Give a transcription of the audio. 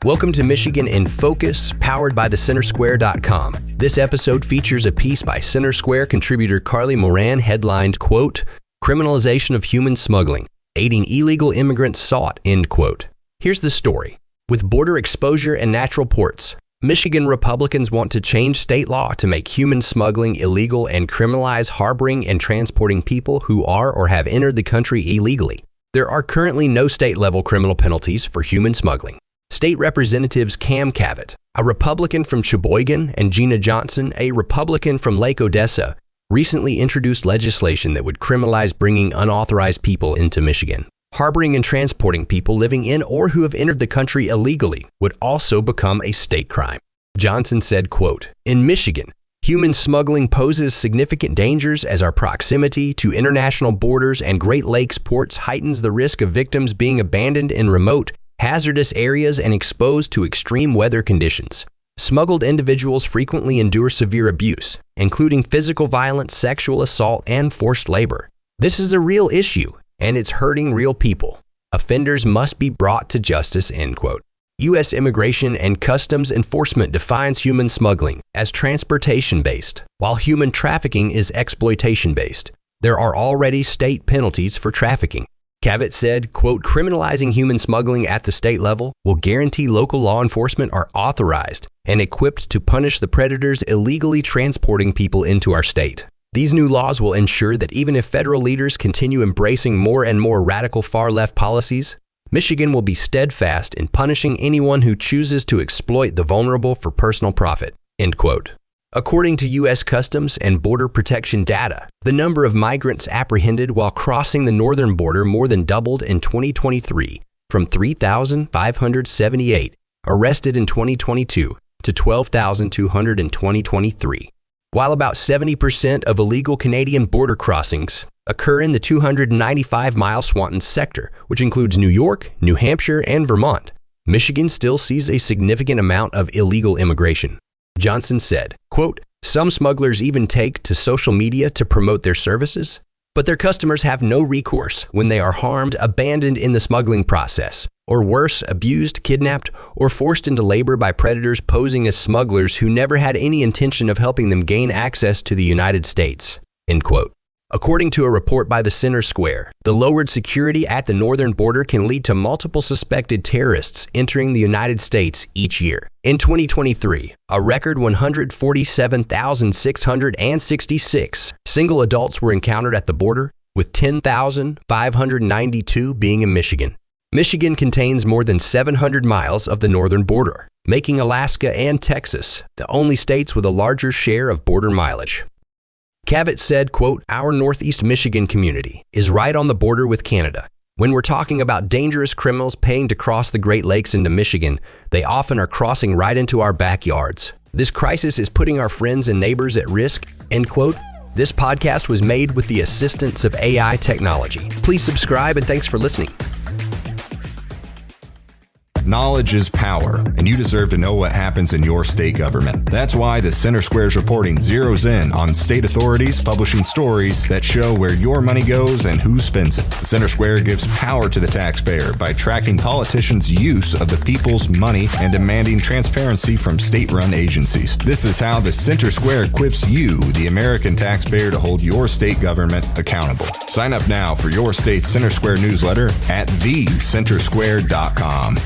Welcome to Michigan in Focus, powered by thecentersquare.com. This episode features a piece by Center Square contributor Carly Moran headlined, quote, "Criminalization of Human Smuggling, Aiding Illegal Immigrants Sought," end quote. Here's the story. With border exposure and natural ports, Michigan Republicans want to change state law to make human smuggling illegal and criminalize harboring and transporting people who are or have entered the country illegally. There are currently no state-level criminal penalties for human smuggling. State Representatives Cam Cavett, a Republican from Sheboygan, and Gina Johnson, a Republican from Lake Odessa, recently introduced legislation that would criminalize bringing unauthorized people into Michigan. Harboring and transporting people living in or who have entered the country illegally would also become a state crime. Johnson said, quote, "In Michigan, human smuggling poses significant dangers as our proximity to international borders and Great Lakes ports heightens the risk of victims being abandoned in remote, hazardous areas and exposed to extreme weather conditions. Smuggled individuals frequently endure severe abuse, including physical violence, sexual assault, and forced labor. This is a real issue, and it's hurting real people. Offenders must be brought to justice," end quote. U.S. Immigration and Customs Enforcement defines human smuggling as transportation-based, while human trafficking is exploitation-based. There are already state penalties for trafficking. Cavett said, quote, "Criminalizing human smuggling at the state level will guarantee local law enforcement are authorized and equipped to punish the predators illegally transporting people into our state. These new laws will ensure that even if federal leaders continue embracing more and more radical far-left policies, Michigan will be steadfast in punishing anyone who chooses to exploit the vulnerable for personal profit," end quote. According to U.S. Customs and Border Protection data, the number of migrants apprehended while crossing the northern border more than doubled in 2023, from 3,578 arrested in 2022 to 12,200 in 2023. While about 70% of illegal Canadian border crossings occur in the 295-mile Swanton sector, which includes New York, New Hampshire, and Vermont, Michigan still sees a significant amount of illegal immigration. Johnson said, quote, "Some smugglers even take to social media to promote their services, but their customers have no recourse when they are harmed, abandoned in the smuggling process, or worse, abused, kidnapped, or forced into labor by predators posing as smugglers who never had any intention of helping them gain access to the United States," end quote. According to a report by the Center Square, the lowered security at the northern border can lead to multiple suspected terrorists entering the United States each year. In 2023, a record 147,666 single adults were encountered at the border, with 10,592 being in Michigan. Michigan contains more than 700 miles of the northern border, making Alaska and Texas the only states with a larger share of border mileage. Cavett said, quote, "Our Northeast Michigan community is right on the border with Canada. When we're talking about dangerous criminals paying to cross the Great Lakes into Michigan, they often are crossing right into our backyards. This crisis is putting our friends and neighbors at risk," end quote. This podcast was made with the assistance of AI technology. Please subscribe and thanks for listening. Knowledge is power, and you deserve to know what happens in your state government. That's why the Center Square's reporting zeroes in on state authorities publishing stories that show where your money goes and who spends it. The Center Square gives power to the taxpayer by tracking politicians' use of the people's money and demanding transparency from state-run agencies. This is how the Center Square equips you, the American taxpayer, to hold your state government accountable. Sign up now for your state's Center Square newsletter at thecentersquare.com.